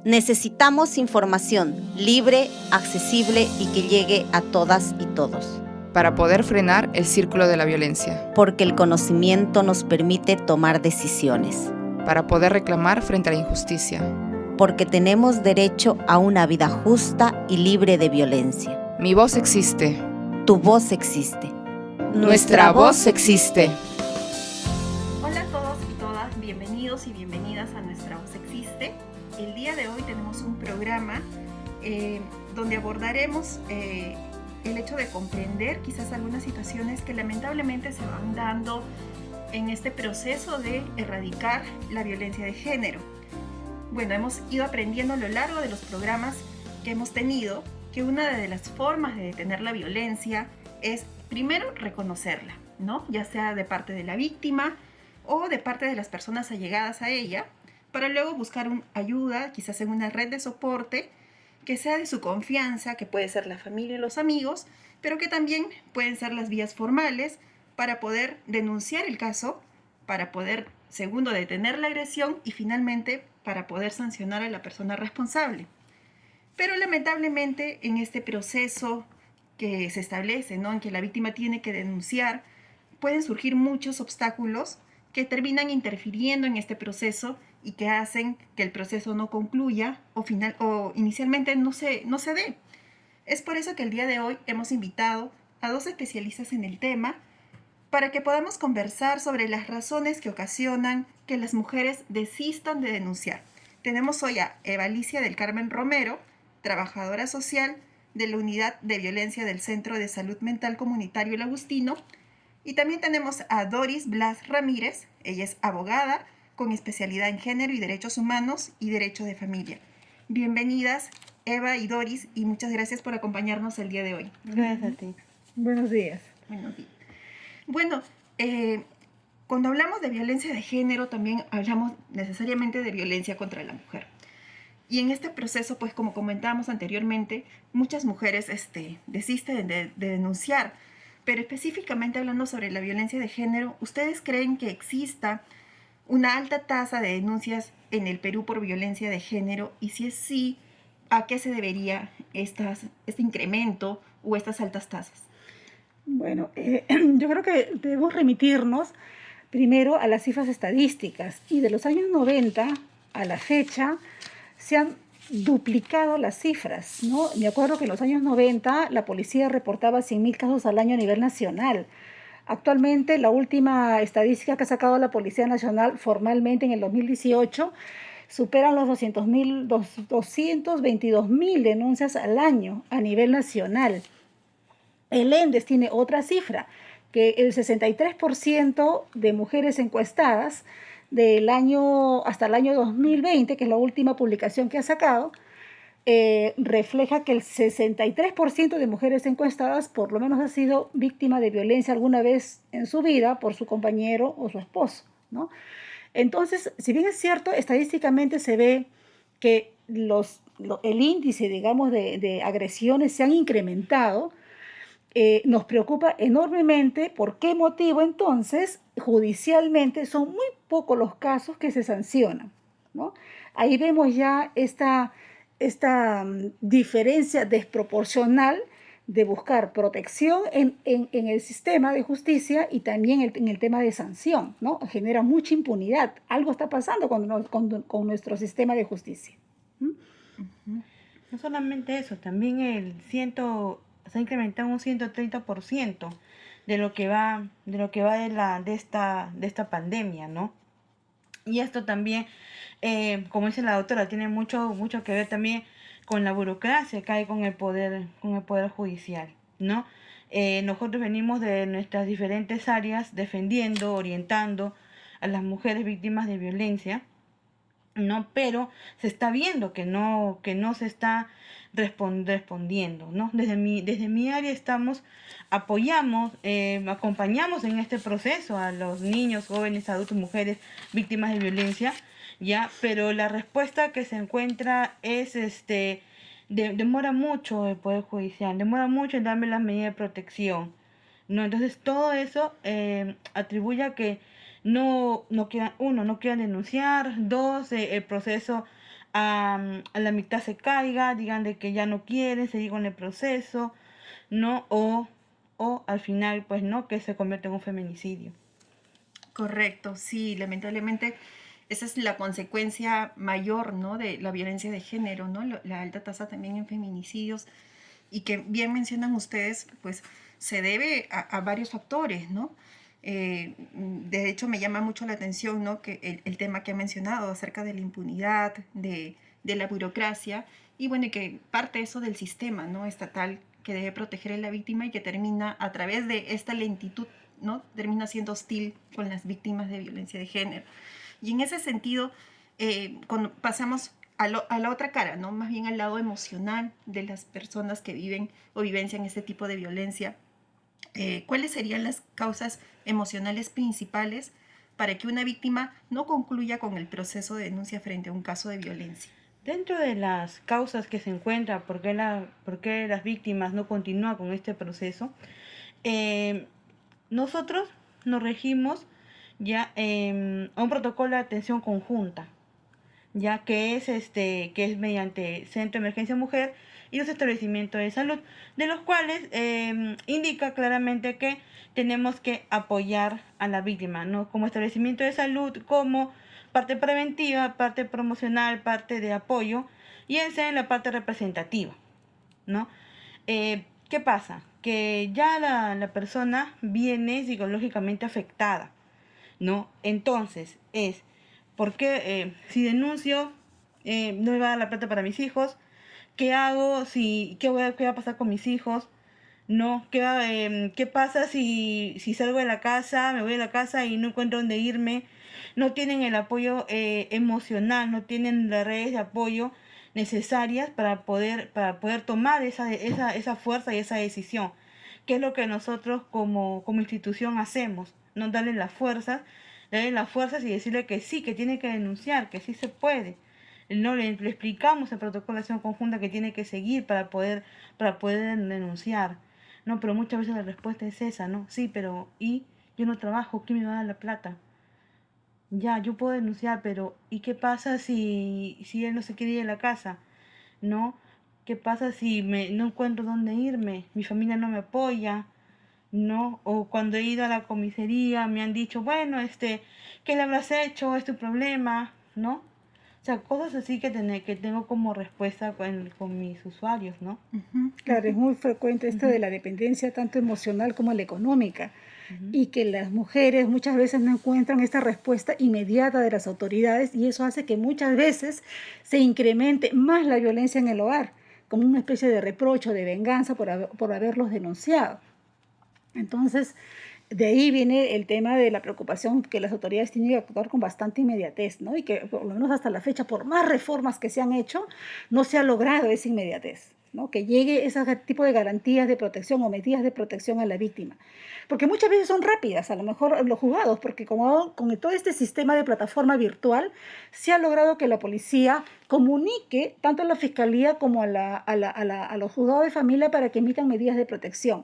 Necesitamos información libre, accesible y que llegue a todas y todos. Para poder frenar el círculo de la violencia. Porque el conocimiento nos permite tomar decisiones. Para poder reclamar frente a la injusticia. Porque tenemos derecho a una vida justa y libre de violencia. Mi voz existe. Tu voz existe. Nuestra voz existe. Hola a todos y todas, bienvenidos y bienvenidas a Nuestra Voz Existe. El día de hoy tenemos un programa donde abordaremos el hecho de comprender quizás algunas situaciones que lamentablemente se van dando en este proceso de erradicar la violencia de género. Bueno, hemos ido aprendiendo a lo largo de los programas que hemos tenido que una de las formas de detener la violencia es primero reconocerla, ¿no? Ya sea de parte de la víctima o de parte de las personas allegadas a ella, para luego buscar ayuda, quizás en una red de soporte que sea de su confianza, que puede ser la familia y los amigos, pero que también pueden ser las vías formales para poder denunciar el caso, para poder, segundo, detener la agresión y finalmente para poder sancionar a la persona responsable. Pero lamentablemente en este proceso que se establece, ¿no?, en que la víctima tiene que denunciar, pueden surgir muchos obstáculos que terminan interfiriendo en este proceso y que hacen que el proceso no concluya o inicialmente no se dé. Es por eso que el día de hoy hemos invitado a dos especialistas en el tema para que podamos conversar sobre las razones que ocasionan que las mujeres desistan de denunciar. Tenemos hoy a Eva Alicia del Carmen Romero, trabajadora social de la Unidad de Violencia del Centro de Salud Mental Comunitario El Agustino. Y también tenemos a Doris Blas Ramírez. Ella es abogada con especialidad en género y derechos humanos y derecho de familia. Bienvenidas, Eva y Doris, y muchas gracias por acompañarnos el día de hoy. Gracias a ti. Buenos días. Buenos días. Bueno, cuando hablamos de violencia de género, también hablamos necesariamente de violencia contra la mujer. Y en este proceso, pues como comentábamos anteriormente, muchas mujeres desisten de denunciar. Pero específicamente hablando sobre la violencia de género, ¿ustedes creen que exista una alta tasa de denuncias en el Perú por violencia de género? Y si es sí, ¿a qué se debería este incremento o estas altas tasas? Bueno, yo creo que debemos remitirnos primero a las cifras estadísticas. Y de los años 90 a la fecha se han duplicado las cifras, ¿no? Me acuerdo que en los años 90 la policía reportaba 100.000 casos al año a nivel nacional. Actualmente la última estadística que ha sacado la Policía Nacional formalmente en el 2018 superan los 222.000 denuncias al año a nivel nacional. El ENDES tiene otra cifra, que el 63% de mujeres encuestadas hasta el año 2020, que es la última publicación que ha sacado, refleja que el 63% de mujeres encuestadas por lo menos ha sido víctima de violencia alguna vez en su vida por su compañero o su esposo, ¿no? Entonces, si bien es cierto, estadísticamente se ve que el índice, digamos, de agresiones se han incrementado, nos preocupa enormemente. ¿Por qué motivo entonces judicialmente son muy pocos los casos que se sancionan, ¿no? Ahí vemos ya esta diferencia desproporcional de buscar protección en el sistema de justicia y también en el tema de sanción, ¿no? Genera mucha impunidad. Algo está pasando con nuestro sistema de justicia. No solamente eso, también se ha incrementado un 130% de lo que va de esta pandemia, ¿no? Y esto también, como dice la doctora, tiene mucho que ver también con la burocracia que hay con el poder judicial, ¿no? Nosotros venimos de nuestras diferentes áreas defendiendo, orientando a las mujeres víctimas de violencia, ¿no? Pero se está viendo que no se está respondiendo, ¿no? Desde mi área acompañamos en este proceso a los niños, jóvenes, adultos, mujeres víctimas de violencia, ya, pero la respuesta que se encuentra es demora mucho el Poder Judicial, demora mucho en darme las medidas de protección, ¿no? Entonces todo eso atribuye a que no quieran denunciar. Dos, el proceso a la mitad se caiga, digan de que ya no quieren seguir con el proceso, ¿no? O al final, pues no, que se convierte en un feminicidio. Correcto, sí, lamentablemente esa es la consecuencia mayor, ¿no? De la violencia de género, ¿no? La alta tasa también en feminicidios y que bien mencionan ustedes, pues se debe a varios factores, ¿no? De hecho, me llama mucho la atención, ¿no? Que el tema que ha mencionado acerca de la impunidad, de la burocracia y bueno, y que parte eso del sistema, ¿no? Estatal que debe proteger a la víctima y que termina a través de esta lentitud, ¿no? Termina siendo hostil con las víctimas de violencia de género. Y en ese sentido, cuando pasamos a la otra cara, ¿no? Más bien al lado emocional de las personas que viven o vivencian este tipo de violencia, ¿cuáles serían las causas emocionales principales para que una víctima no concluya con el proceso de denuncia frente a un caso de violencia? Dentro de las causas que se encuentran, por qué las víctimas no continúan con este proceso, nosotros nos regimos ya a un protocolo de atención conjunta, ya que es mediante Centro de Emergencia Mujer y los establecimientos de salud, de los cuales indica claramente que tenemos que apoyar a la víctima, ¿no? Como establecimiento de salud, como parte preventiva, parte promocional, parte de apoyo, y esa en la parte representativa, ¿no? ¿Qué pasa? Que ya la persona viene psicológicamente afectada, ¿no? Entonces, ¿por qué si denuncio no me va a dar la plata para mis hijos? ¿Qué hago? ¿Qué va a pasar con mis hijos? ¿No? ¿Qué pasa si salgo de la casa, me voy de la casa y no encuentro dónde irme? No tienen el apoyo emocional, no tienen las redes de apoyo necesarias para poder tomar esa fuerza y esa decisión. ¿Qué es lo que nosotros como institución hacemos? No darle las fuerzas y decirle que sí, que tiene que denunciar, que sí se puede. No le explicamos el protocolo de acción conjunta que tiene que seguir para poder denunciar. No, pero muchas veces la respuesta es esa, ¿no? Sí, pero ¿y? Yo no trabajo, ¿quién me va a dar la plata? Ya, yo puedo denunciar, pero ¿y qué pasa si él no se quiere ir a la casa? ¿No? ¿Qué pasa si no encuentro dónde irme? Mi familia no me apoya, ¿no? O cuando he ido a la comisaría me han dicho, bueno, ¿qué le habrás hecho? Es tu problema, ¿no? O sea, cosas así que tengo como respuesta con mis usuarios, ¿no? Claro, es muy frecuente esto de la dependencia tanto emocional como la económica y que las mujeres muchas veces no encuentran esta respuesta inmediata de las autoridades y eso hace que muchas veces se incremente más la violencia en el hogar, como una especie de reproche, de venganza por haberlos denunciado. Entonces, de ahí viene el tema de la preocupación que las autoridades tienen que actuar con bastante inmediatez, ¿no? Y que por lo menos hasta la fecha, por más reformas que se han hecho, no se ha logrado esa inmediatez, ¿no? Que llegue ese tipo de garantías de protección o medidas de protección a la víctima. Porque muchas veces son rápidas, a lo mejor los juzgados, porque como con todo este sistema de plataforma virtual, se ha logrado que la policía comunique tanto a la fiscalía como a los juzgados de familia para que emitan medidas de protección.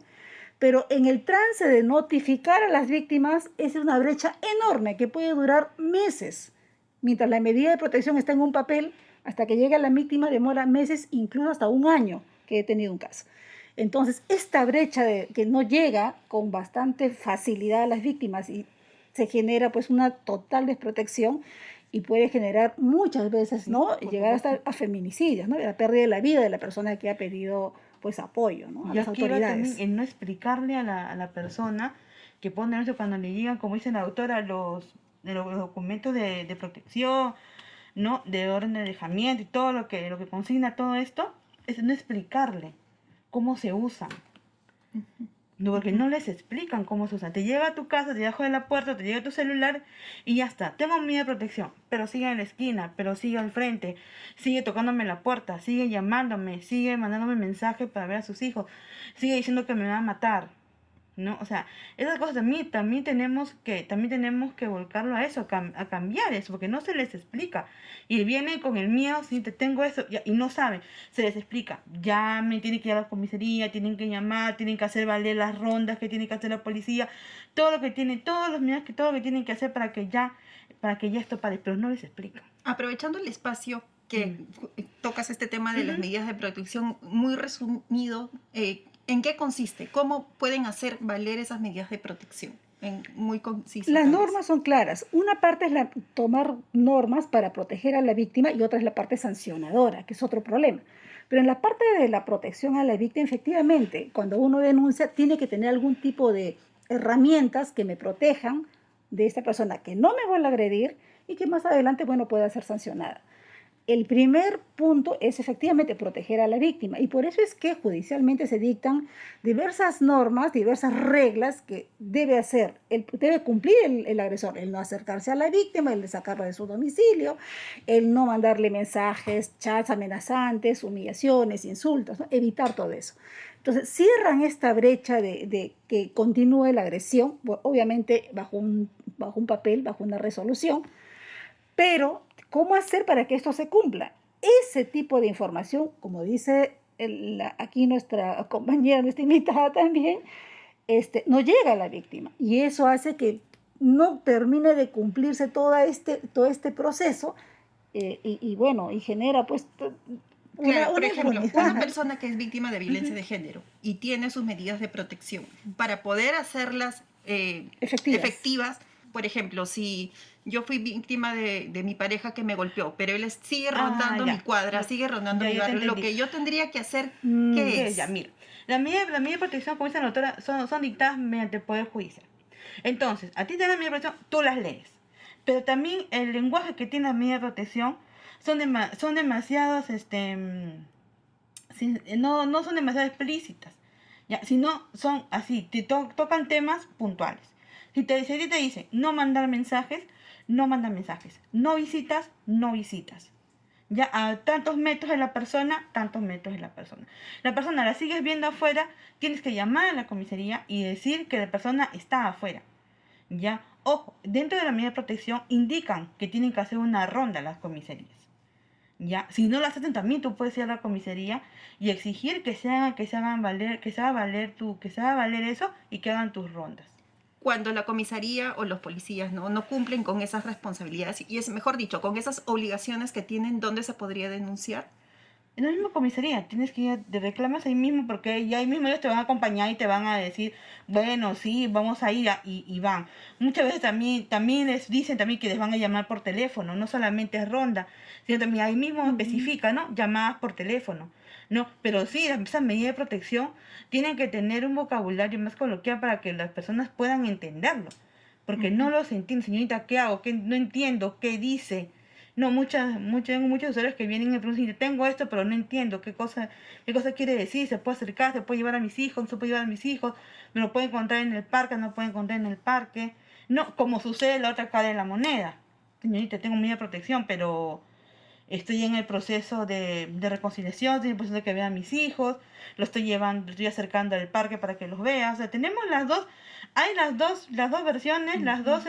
Pero en el trance de notificar a las víctimas es una brecha enorme que puede durar meses. Mientras la medida de protección está en un papel, hasta que llegue a la víctima demora meses, incluso hasta un año que he tenido un caso. Entonces, esta brecha que no llega con bastante facilidad a las víctimas y se genera pues una total desprotección y puede generar muchas veces, ¿no? Llegar hasta a feminicidios, ¿no? La pérdida de la vida de la persona que ha pedido pues apoyo, ¿no? A las autoridades. También en no explicarle a la persona que pone eso cuando le llegan, como dice la autora, los documentos de protección, ¿no? De orden de alejamiento y todo lo que consigna todo esto, es no explicarle cómo se usan. Porque no les explican cómo se usan. Te llega a tu casa, te deja de la puerta, te llega tu celular y ya está. Tengo medida de protección, pero sigue en la esquina, pero sigue al frente, sigue tocándome la puerta, sigue llamándome, sigue mandándome mensajes para ver a sus hijos, sigue diciendo que me va a matar, ¿no? O sea, esas cosas también tenemos que volcarlo a eso, a cambiar eso, porque no se les explica. Y vienen con el miedo, si te tengo eso, y no saben, se les explica. Llamen, tienen que ir a la comisaría, tienen que llamar, tienen que hacer valer las rondas que tiene que hacer la policía, todo lo que tienen que hacer para que ya esto pare, pero no les explica. Aprovechando el espacio que tocas este tema de las medidas de protección, muy resumido, ¿en qué consiste? ¿Cómo pueden hacer valer esas medidas de protección? Muy conciso. Las normas son claras. Una parte es tomar normas para proteger a la víctima y otra es la parte sancionadora, que es otro problema. Pero en la parte de la protección a la víctima, efectivamente, cuando uno denuncia, tiene que tener algún tipo de herramientas que me protejan de esta persona que no me vuelva a agredir y que más adelante, bueno, pueda ser sancionada. El primer punto es efectivamente proteger a la víctima y por eso es que judicialmente se dictan diversas normas, diversas reglas que debe cumplir el agresor, el no acercarse a la víctima, el de sacarla de su domicilio, el no mandarle mensajes, chats amenazantes, humillaciones, insultos, ¿no? Evitar todo eso. Entonces cierran esta brecha de que continúe la agresión, obviamente bajo un papel, bajo una resolución, pero ¿cómo hacer para que esto se cumpla? Ese tipo de información, como dice aquí nuestra compañera, nuestra invitada también, no llega a la víctima. Y eso hace que no termine de cumplirse todo este proceso y genera pues claro, por ejemplo, una persona que es víctima de violencia de género y tiene sus medidas de protección, para poder hacerlas efectivas, por ejemplo, si yo fui víctima de mi pareja que me golpeó, pero él sigue rondando mi cuadra, sigue rondando mi barrio, lo que yo tendría que hacer, ¿qué es? Ya, mira, la medida de protección, como dice la doctora, son dictadas mediante el Poder Judicial. Entonces, a ti te dan la medida de protección, tú las lees. Pero también el lenguaje que tiene la medida de protección son demasiados, no son demasiado explícitas, ¿ya? Sino son así, tocan temas puntuales. Si te dice, no mandar mensajes, no manda mensajes. No visitas, no visitas. Ya a tantos metros de la persona, tantos metros de la persona. La persona la sigues viendo afuera, tienes que llamar a la comisaría y decir que la persona está afuera. Ya, ojo, dentro de la medida de protección indican que tienen que hacer una ronda las comisarías. Ya, si no las hacen también tú puedes ir a la comisaría y exigir que se haga valer eso y que hagan tus rondas. Cuando la comisaría o los policías no cumplen con esas responsabilidades y es mejor dicho, con esas obligaciones que tienen, ¿dónde se podría denunciar? En la misma comisaría, tienes que ir, te reclamas ahí mismo porque ya ahí mismo ellos te van a acompañar y te van a decir, bueno, sí, vamos a ir y van. Muchas veces también les dicen también que les van a llamar por teléfono, no solamente es ronda, sino también ahí mismo especifica, ¿no? Llamadas por teléfono, ¿no? Pero sí, esas medidas de protección tienen que tener un vocabulario más coloquial para que las personas puedan entenderlo, porque no los entienden, señorita, ¿qué hago? ¿Qué? No entiendo, ¿qué dice? No, tengo muchos usuarios que vienen y me preguntan, tengo esto, pero no entiendo qué cosa quiere decir, se puede acercar, se puede llevar a mis hijos, no se puede llevar a mis hijos, me lo puede encontrar en el parque, no puede encontrar en el parque. No, como sucede en la otra cara de la moneda. Señorita, tengo medida de protección, pero estoy en el proceso de reconciliación, estoy en el proceso de que vea a mis hijos, lo estoy acercando al parque para que los vea. O sea, tenemos las dos versiones, los dos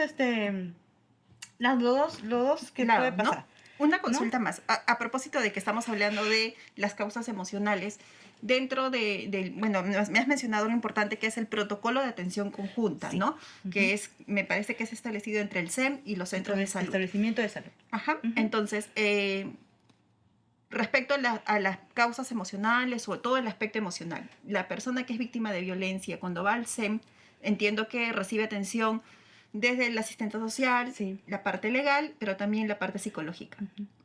que claro, puede pasar. ¿no? Una consulta más. A propósito de que estamos hablando de las causas emocionales, dentro bueno, me has mencionado lo importante que es el protocolo de atención conjunta, sí. ¿No? Que me parece que es establecido entre el SEM y los centros de salud. Establecimiento de salud. Ajá. Entonces, respecto a las causas emocionales o todo el aspecto emocional, la persona que es víctima de violencia, cuando va al SEM, entiendo que recibe atención desde el asistente social, sí, la parte legal, pero también la parte psicológica.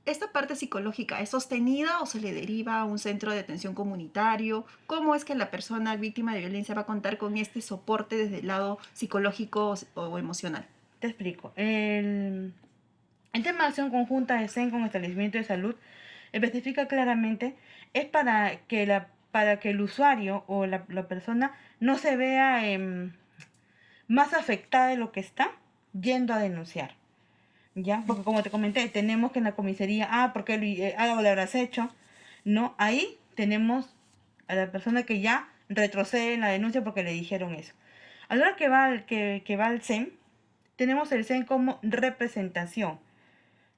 ¿Esta parte psicológica es sostenida o se le deriva a un centro de atención comunitario? ¿Cómo es que la persona víctima de violencia va a contar con este soporte desde el lado psicológico o emocional? Te explico. El tema de acción conjunta de SEM con establecimiento de salud especifica claramente, es para que el usuario o la persona no se vea más afectada de lo que está yendo a denunciar, ¿ya? Porque como te comenté, tenemos que en la comisaría, ¿por qué algo le habrás hecho? No, ahí tenemos a la persona que ya retrocede en la denuncia porque le dijeron eso. A la hora que va al SEM, tenemos el SEM como representación,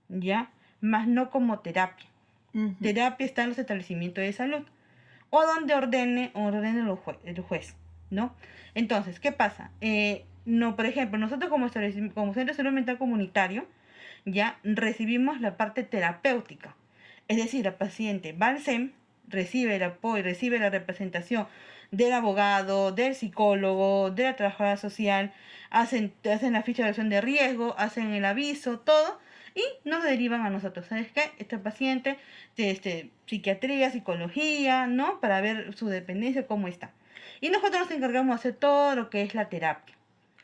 ¿ya? Más no como terapia. Terapia está en los establecimientos de salud o donde ordene el juez, ¿no? Entonces, ¿qué pasa? Por ejemplo, nosotros como Centro de Salud Mental Comunitario ya recibimos la parte terapéutica. Es decir, la paciente va al SEM, recibe el apoyo, recibe la representación del abogado, del psicólogo, de la trabajadora social, hacen la ficha de evaluación de riesgo, hacen el aviso, todo, y nos derivan a nosotros. ¿Sabes qué? Esta paciente, psiquiatría, psicología, ¿no? Para ver su dependencia, cómo está. Y nosotros nos encargamos de hacer todo lo que es la terapia.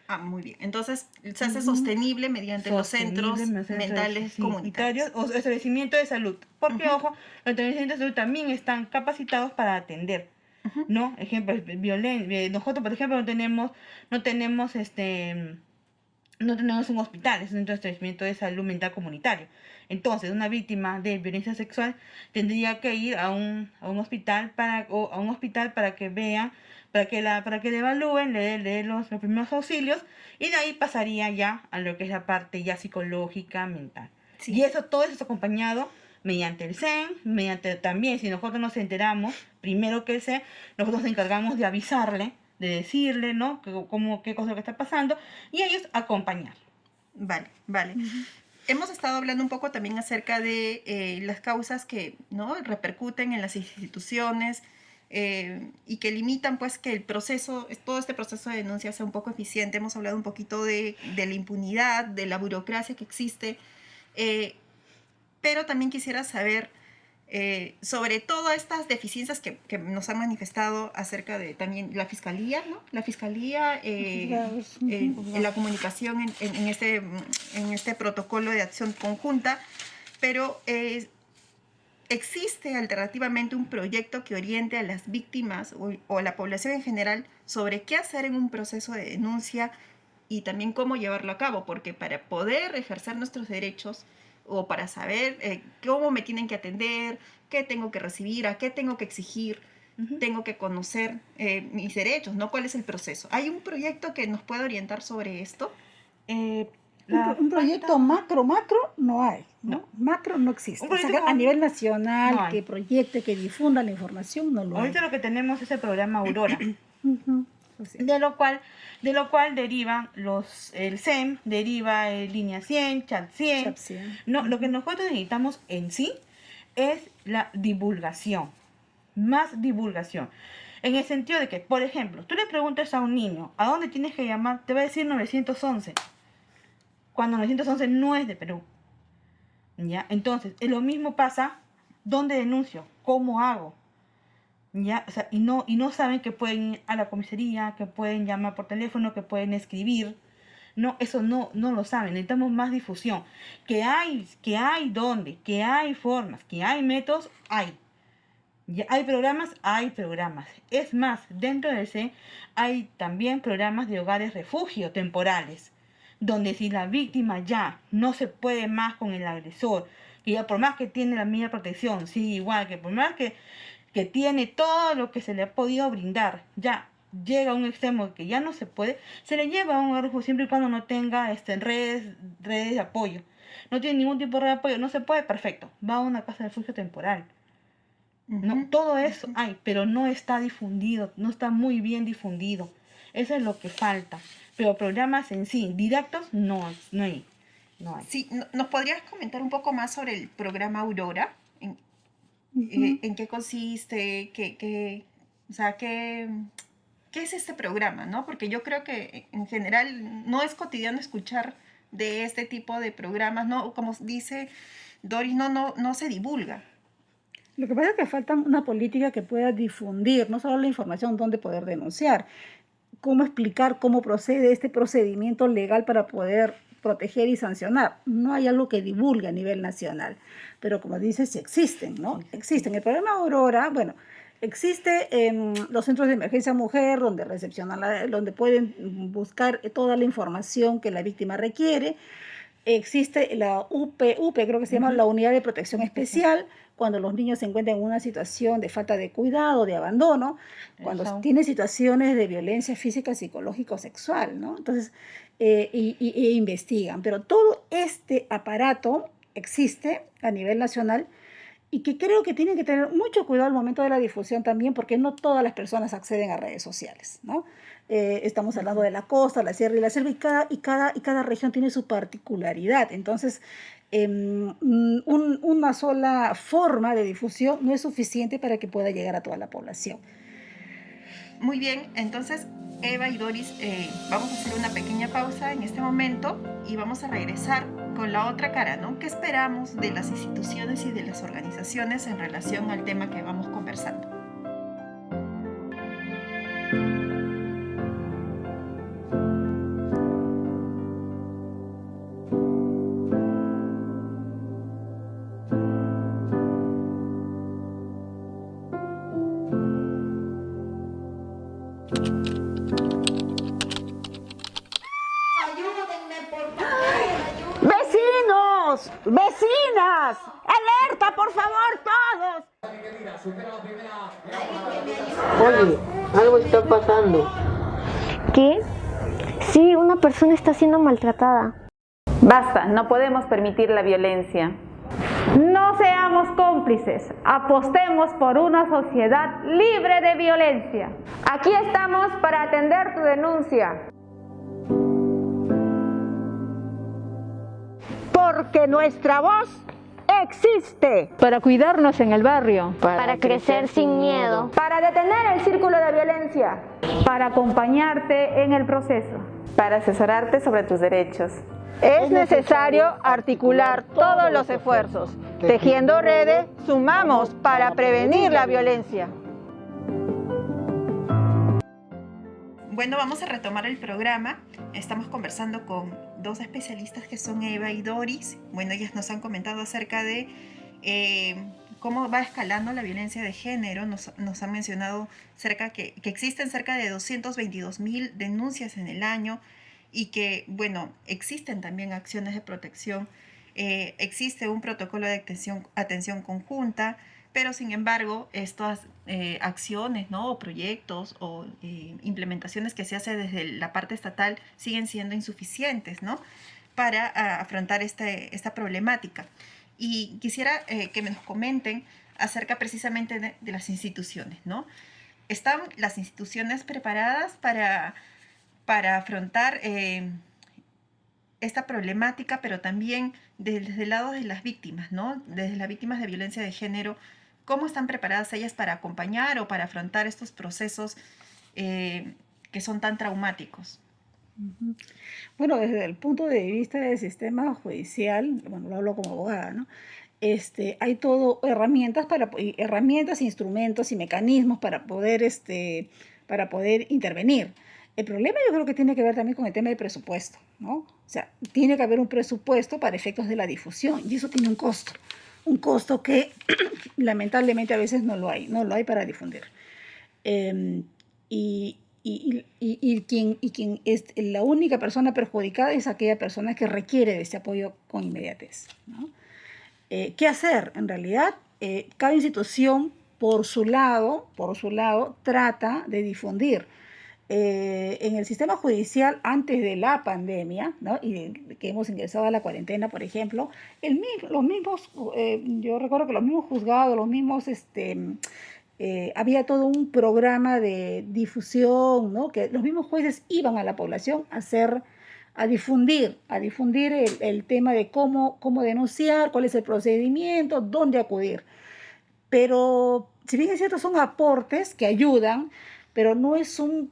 Ah, muy bien. Entonces, se hace sostenible mediante los centros mentales comunitarios. O establecimiento de salud. Porque, ojo, los establecimientos de salud también están capacitados para atender. ¿No? Ejemplo, violencia. Nosotros, por ejemplo, no tenemos un hospital, es un establecimiento de salud mental comunitario. Entonces, una víctima de violencia sexual tendría que ir a un hospital para que vean, para que le evalúen, le den los primeros auxilios, y de ahí pasaría ya a lo que es la parte ya psicológica, mental. Sí. Y todo eso es acompañado mediante el SEM, mediante también, si nosotros nos enteramos, primero que el SEM, nosotros nos encargamos de avisarle, de decirle, ¿no? Qué cosa es lo que está pasando, y ellos acompañar. Vale. Hemos estado hablando un poco también acerca de las causas que, ¿no?, repercuten en las instituciones y que limitan, pues, que todo este proceso de denuncia sea un poco eficiente. Hemos hablado un poquito de la impunidad, de la burocracia que existe, pero también quisiera saber sobre todas estas deficiencias que nos han manifestado acerca de también la Fiscalía, ¿no? La Fiscalía, la comunicación en este protocolo de acción conjunta, pero ¿existe alternativamente un proyecto que oriente a las víctimas o a la población en general sobre qué hacer en un proceso de denuncia y también cómo llevarlo a cabo? Porque para poder ejercer nuestros derechos, o para saber cómo me tienen que atender, qué tengo que recibir, a qué tengo que exigir, tengo que conocer mis derechos, ¿no? ¿Cuál es el proceso? ¿Hay un proyecto que nos pueda orientar sobre esto? Un proyecto macro no hay, ¿no? Macro no existe. O sea, a nivel nacional, no que proyecte, que difunda la información, no lo hay. Ahorita lo que tenemos es el programa Aurora. De lo cual derivan el SEM, deriva Línea 100, Chat 100. No, lo que nosotros necesitamos en sí es la divulgación, más divulgación. En el sentido de que, por ejemplo, tú le preguntas a un niño, ¿a dónde tienes que llamar? Te va a decir 911, cuando 911 no es de Perú. ¿Ya? Entonces, lo mismo pasa, ¿dónde denuncio? ¿Cómo hago? ¿Ya? O sea, y no saben que pueden ir a la comisaría, que pueden llamar por teléfono, que pueden escribir. No, eso no lo saben. Necesitamos más difusión. Que hay formas, que hay métodos, hay. ¿Ya? Hay programas. Es más, dentro del CE hay también programas de hogares refugio temporales, donde si la víctima ya no se puede más con el agresor, que ya por más que tiene la misma protección, sigue igual, que por más que tiene todo lo que se le ha podido brindar, ya llega a un extremo que ya no se puede, se le lleva a un hogar refugio siempre y cuando no tenga redes de apoyo. No tiene ningún tipo de red de apoyo, no se puede, perfecto, va a una casa de refugio temporal. No, todo eso hay, pero no está difundido, no está muy bien difundido. Eso es lo que falta. Pero programas en sí, directos, no hay. Sí, ¿nos podrías comentar un poco más sobre el programa Aurora? ¿En qué consiste? ¿Qué es este programa, ¿no? Porque yo creo que en general no es cotidiano escuchar de este tipo de programas, ¿no? Como dice Doris, no se divulga. Lo que pasa es que falta una política que pueda difundir no solo la información, dónde poder denunciar, cómo explicar cómo procede este procedimiento legal para poder proteger y sancionar. No hay algo que divulgue a nivel nacional, pero como dices, sí existen, ¿no? Existen. El programa Aurora, bueno, existe en los centros de emergencia mujer, donde donde pueden buscar toda la información que la víctima requiere. Existe la UP, creo que se llama la Unidad de Protección Especial, cuando los niños se encuentran en una situación de falta de cuidado, de abandono, cuando tienen situaciones de violencia física, psicológica o sexual, ¿no? Entonces, investigan. Pero todo este aparato existe a nivel nacional y que creo que tienen que tener mucho cuidado al momento de la difusión también, porque no todas las personas acceden a redes sociales, ¿no? Estamos hablando de la costa, la sierra y la selva, y cada región tiene su particularidad. Entonces, una sola forma de difusión no es suficiente para que pueda llegar a toda la población. Muy bien, entonces Eva y Doris, vamos a hacer una pequeña pausa en este momento y vamos a regresar con la otra cara, ¿no? ¿Qué esperamos de las instituciones y de las organizaciones en relación al tema que vamos conversando? ¡Vecinos! ¡Vecinas! ¡Alerta, por favor, todos! Oye, algo está pasando. ¿Qué? Sí, una persona está siendo maltratada. Basta, no podemos permitir la violencia. No seamos cómplices, apostemos por una sociedad libre de violencia. Aquí estamos para atender tu denuncia. Porque nuestra voz existe. Para cuidarnos en el barrio. Para crecer sin miedo. Para detener el círculo de violencia. Para acompañarte en el proceso. Para asesorarte sobre tus derechos. Es necesario articular todos los esfuerzos. Tejiendo redes, sumamos para prevenir la violencia. Bueno, vamos a retomar el programa. Estamos conversando con dos especialistas que son Eva y Doris. Bueno, ellas nos han comentado acerca de cómo va escalando la violencia de género. Nos han mencionado que existen cerca de 222.000 denuncias en el año y que, bueno, existen también acciones de protección. Existe un protocolo de atención conjunta, pero sin embargo estas acciones, ¿no? O proyectos o implementaciones que se hacen desde la parte estatal siguen siendo insuficientes, ¿no? Para afrontar esta problemática. Y quisiera que nos comenten acerca precisamente de las instituciones, ¿no? ¿Están las instituciones preparadas para afrontar esta problemática, pero también desde el lado de las víctimas, ¿no? Desde las víctimas de violencia de género, ¿cómo están preparadas ellas para acompañar o para afrontar estos procesos que son tan traumáticos? Bueno, desde el punto de vista del sistema judicial, bueno, lo hablo como abogada, ¿no? Hay todo herramientas, instrumentos y mecanismos para poder intervenir. El problema yo creo que tiene que ver también con el tema del presupuesto, ¿no? O sea, tiene que haber un presupuesto para efectos de la difusión y eso tiene un costo que lamentablemente a veces no lo hay para difundir. Quien es la única persona perjudicada es aquella persona que requiere de ese apoyo con inmediatez, ¿no? ¿Qué hacer? En realidad, cada institución por su lado trata de difundir. En el sistema judicial antes de la pandemia, ¿no? Y que hemos ingresado a la cuarentena, por ejemplo, yo recuerdo que los mismos juzgados, había todo un programa de difusión, ¿no? Que los mismos jueces iban a la población a difundir el tema de cómo denunciar, cuál es el procedimiento, dónde acudir. Pero si bien es cierto, son aportes que ayudan, pero no son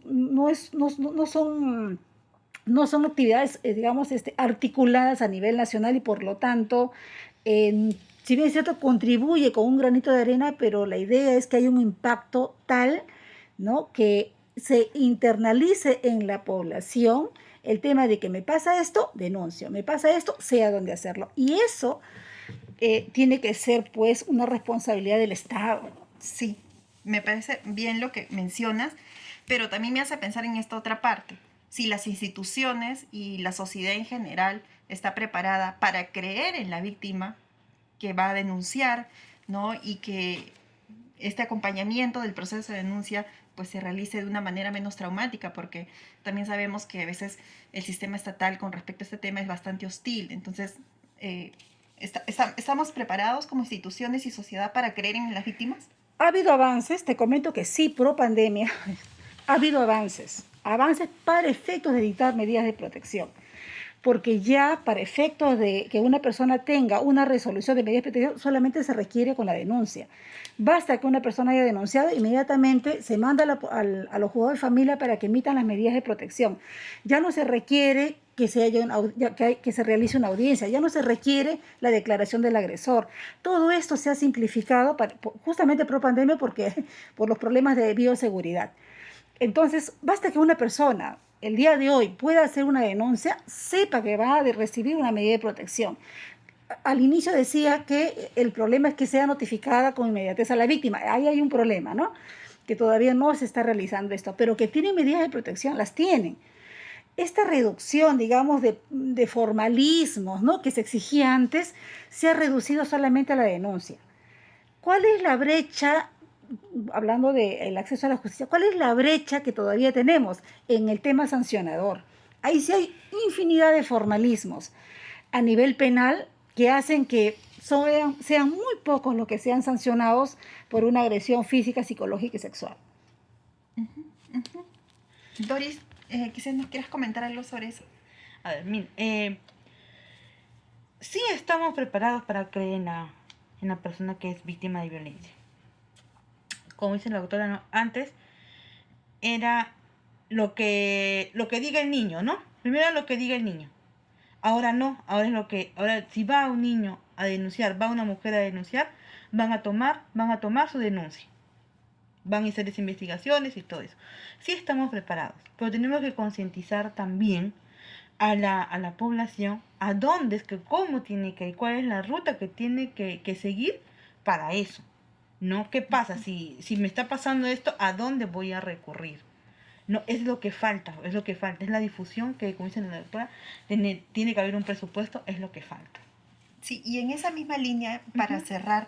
actividades, articuladas a nivel nacional y por lo tanto, si bien es cierto, contribuye con un granito de arena, pero la idea es que haya un impacto tal, ¿no? Que se internalice en la población el tema de que me pasa esto, denuncio, me pasa esto, sé a dónde hacerlo. Y eso tiene que ser, pues, una responsabilidad del Estado. Sí. Me parece bien lo que mencionas, pero también me hace pensar en esta otra parte. Si las instituciones y la sociedad en general está preparada para creer en la víctima que va a denunciar, ¿no? Y que este acompañamiento del proceso de denuncia pues se realice de una manera menos traumática, porque también sabemos que a veces el sistema estatal con respecto a este tema es bastante hostil. Entonces, ¿estamos preparados como instituciones y sociedad para creer en las víctimas? Ha habido avances, te comento que sí, pro pandemia, ha habido avances para efectos de dictar medidas de protección. porque ya para efectos de que una persona tenga una resolución de medidas de protección solamente se requiere con la denuncia. Basta que una persona haya denunciado, inmediatamente se manda a los juzgados de familia para que emitan las medidas de protección. Ya no se requiere que se realice una audiencia, ya no se requiere la declaración del agresor. Todo esto se ha simplificado justamente por pandemia por los problemas de bioseguridad. Entonces, basta que una persona el día de hoy pueda hacer una denuncia, sepa que va a recibir una medida de protección. Al inicio decía que el problema es que sea notificada con inmediatez a la víctima. Ahí hay un problema, ¿no? Que todavía no se está realizando esto, pero que tienen medidas de protección, las tienen. Esta reducción, digamos, de formalismos, ¿no?, que se exigía antes, se ha reducido solamente a la denuncia. ¿Cuál es la brecha, hablando del acceso a la justicia, cuál es la brecha que todavía tenemos en el tema sancionador? Ahí sí hay infinidad de formalismos a nivel penal que hacen que sean muy pocos los que sean sancionados por una agresión física, psicológica y sexual. Doris, quizás nos quieras comentar algo sobre eso. A ver, mira, sí estamos preparados para creer en la persona que es víctima de violencia. Como dice la doctora, ¿no?, antes era lo que diga el niño, ¿no? Primero lo que diga el niño. Ahora no, ahora si va un niño a denunciar, va una mujer a denunciar, van a tomar su denuncia. Van a hacer las investigaciones y todo eso. Sí estamos preparados, pero tenemos que concientizar también a la población a dónde es que, cómo tiene que ir, cuál es la ruta que tiene que seguir para eso, ¿no? ¿Qué pasa? Si me está pasando esto, ¿a dónde voy a recurrir? No, es lo que falta, es la difusión que, como dice la doctora, tiene que haber un presupuesto, es lo que falta. Sí, y en esa misma línea, para cerrar,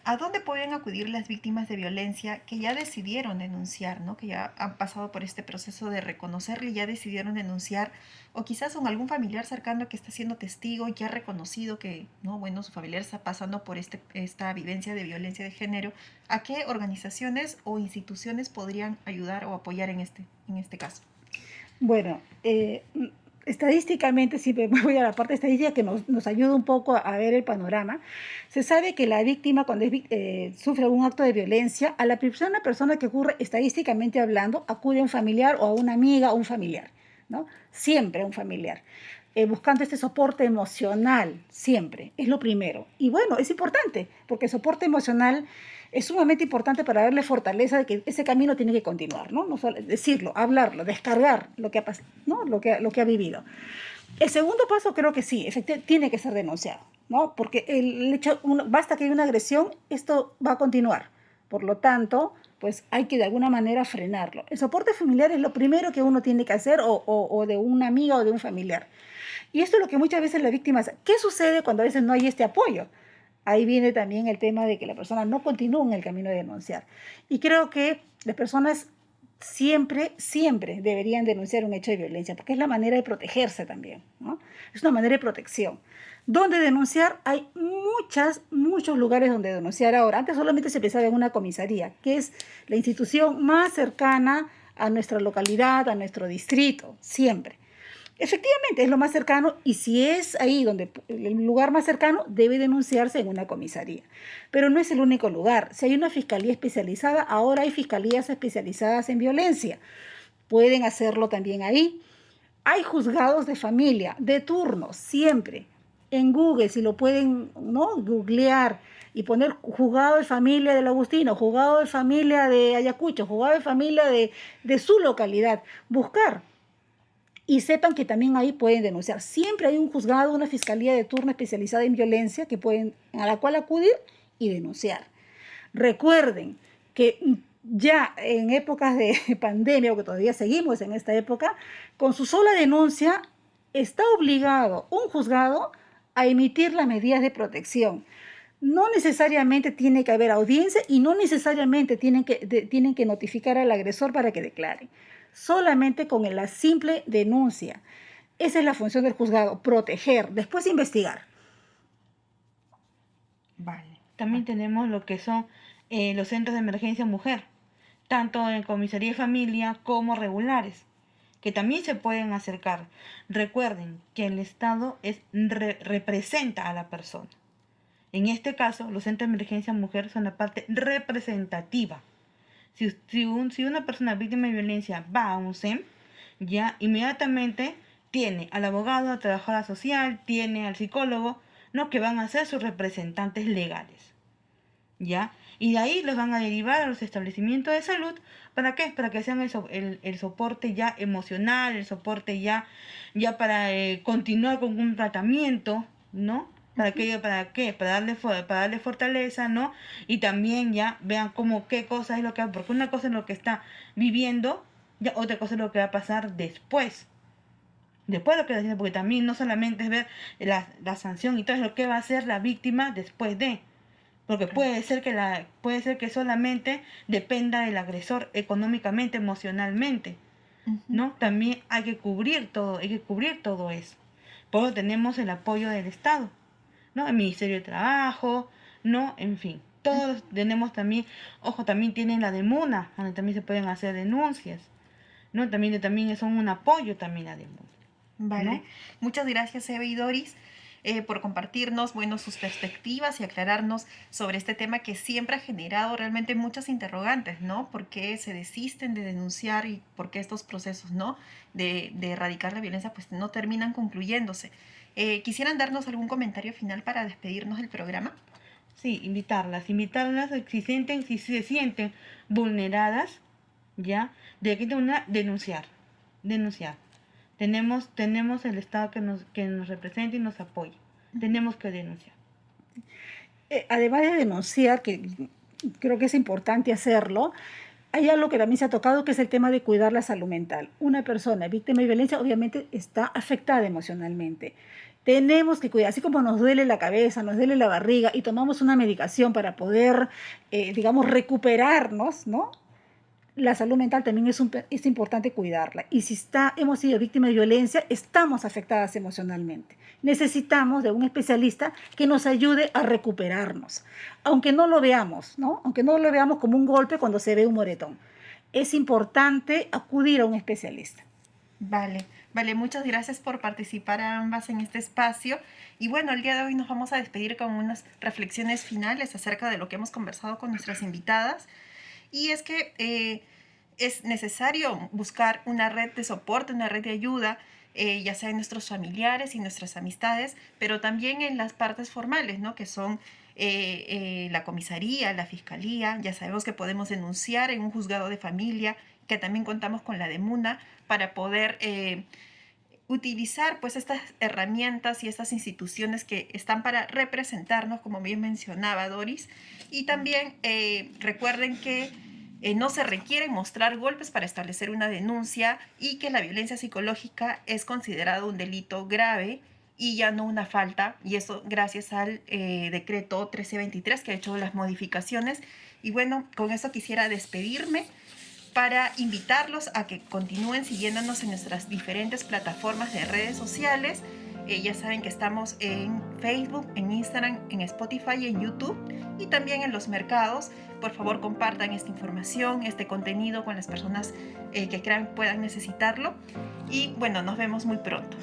¿a dónde pueden acudir las víctimas de violencia que ya decidieron denunciar, ¿no?, que ya han pasado por este proceso de reconocerle y ya decidieron denunciar, o quizás son algún familiar cercano que está siendo testigo y que ha reconocido que, no, bueno, su familiar está pasando por esta vivencia de violencia de género? ¿A qué organizaciones o instituciones podrían ayudar o apoyar en este caso? Bueno, estadísticamente, si me voy a la parte estadística que nos ayuda un poco a ver el panorama, se sabe que la víctima cuando sufre algún acto de violencia, a la primera persona que ocurre, estadísticamente hablando, acude a un familiar o a una amiga o un familiar, ¿no? Siempre a un familiar, buscando este soporte emocional, siempre, es lo primero. Y bueno, es importante, porque el soporte emocional es sumamente importante para darle fortaleza de que ese camino tiene que continuar, ¿no? No solo decirlo, hablarlo, descargar lo que ha pasado, ¿no?, lo que ha vivido. El segundo paso creo que sí, efectivamente, tiene que ser denunciado, ¿no? Porque basta que haya una agresión, esto va a continuar. Por lo tanto, pues hay que de alguna manera frenarlo. El soporte familiar es lo primero que uno tiene que hacer, o de una amiga o de un familiar. Y esto es lo que muchas veces las víctimas... ¿Qué sucede cuando a veces no hay este apoyo? Ahí viene también el tema de que la persona no continúa en el camino de denunciar. Y creo que las personas siempre deberían denunciar un hecho de violencia, porque es la manera de protegerse también, ¿no? Es una manera de protección. ¿Dónde denunciar? Hay muchos lugares donde denunciar ahora. Antes solamente se pensaba en una comisaría, que es la institución más cercana a nuestra localidad, a nuestro distrito, siempre. Efectivamente, es lo más cercano, y si es ahí donde el lugar más cercano, debe denunciarse en una comisaría. Pero no es el único lugar. Si hay una fiscalía especializada, ahora hay fiscalías especializadas en violencia. Pueden hacerlo también ahí. Hay juzgados de familia, de turno, siempre. En Google, si lo pueden, ¿no?, googlear y poner juzgado de familia del Agustino, juzgado de familia de Ayacucho, juzgado de familia de su localidad. Buscar. Y sepan que también ahí pueden denunciar. Siempre hay un juzgado, una fiscalía de turno especializada en violencia a la cual acudir y denunciar. Recuerden que ya en épocas de pandemia, o que todavía seguimos en esta época, con su sola denuncia está obligado un juzgado a emitir las medidas de protección. No necesariamente tiene que haber audiencia y no necesariamente tienen que notificar al agresor para que declare. Solamente con la simple denuncia. Esa es la función del juzgado, proteger, después investigar. Vale. También tenemos lo que son los centros de emergencia mujer, tanto en comisaría de familia como regulares. que también se pueden acercar. Recuerden que el Estado representa a la persona. En este caso, los centros de emergencia mujer son la parte representativa. Si una persona víctima de violencia va a un CEM, ya inmediatamente tiene al abogado, a la trabajadora social, tiene al psicólogo, ¿no? Que van a ser sus representantes legales, ¿ya? Y de ahí los van a derivar a los establecimientos de salud. ¿Para qué? Para que sean el soporte ya emocional, el soporte ya para continuar con un tratamiento, ¿no? ¿Para qué? Para darle fortaleza, ¿no? Y también ya vean qué cosa es lo que... Porque una cosa es lo que está viviendo, ya otra cosa es lo que va a pasar después. Después de lo que está haciendo, porque también no solamente es ver la sanción y todo, es lo que va a hacer la víctima después de... Porque puede ser que solamente dependa del agresor económicamente, emocionalmente, ¿no? También hay que cubrir todo eso. Por eso tenemos el apoyo del Estado, ¿no? El Ministerio de Trabajo, ¿no? En fin, todos tenemos también, también tienen la DEMUNA, donde también se pueden hacer denuncias, ¿no? También son un apoyo también a DEMUNA. Vale, ¿no? Muchas gracias, Eva y Doris, por compartirnos, sus perspectivas y aclararnos sobre este tema que siempre ha generado realmente muchas interrogantes, ¿no? ¿Por qué se desisten de denunciar y por qué estos procesos, ¿no? de erradicar la violencia, pues no terminan concluyéndose? ¿Quisieran darnos algún comentario final para despedirnos del programa? Sí, invitarlas si se sienten vulneradas, ya, de aquí denunciar. Tenemos el Estado que nos representa y nos apoya. Tenemos que denunciar. Además de denunciar, que creo que es importante hacerlo, hay algo que también se ha tocado, que es el tema de cuidar la salud mental. Una persona víctima de violencia obviamente está afectada emocionalmente. Tenemos que cuidar, así como nos duele la cabeza, nos duele la barriga y tomamos una medicación para poder, recuperarnos, ¿no? La salud mental también es importante cuidarla. Y si hemos sido víctimas de violencia, estamos afectadas emocionalmente. Necesitamos de un especialista que nos ayude a recuperarnos, aunque no lo veamos, ¿no? Aunque no lo veamos como un golpe cuando se ve un moretón. Es importante acudir a un especialista. Vale, muchas gracias por participar a ambas en este espacio. Y el día de hoy nos vamos a despedir con unas reflexiones finales acerca de lo que hemos conversado con nuestras invitadas. Y es que es necesario buscar una red de soporte, una red de ayuda, ya sea en nuestros familiares y nuestras amistades, pero también en las partes formales, ¿no? Que son la comisaría, la fiscalía. Ya sabemos que podemos denunciar en un juzgado de familia, que también contamos con la DEMUNA para poder utilizar pues estas herramientas y estas instituciones que están para representarnos, como bien mencionaba Doris. Y también recuerden que no se requiere mostrar golpes para establecer una denuncia y que la violencia psicológica es considerado un delito grave y ya no una falta, y eso gracias al decreto 1323 que ha hecho las modificaciones. Y con eso quisiera despedirme para invitarlos a que continúen siguiéndonos en nuestras diferentes plataformas de redes sociales. Ya saben que estamos en Facebook, en Instagram, en Spotify y en YouTube, y también en los mercados. Por favor, compartan esta información, este contenido con las personas que crean puedan necesitarlo. Y nos vemos muy pronto.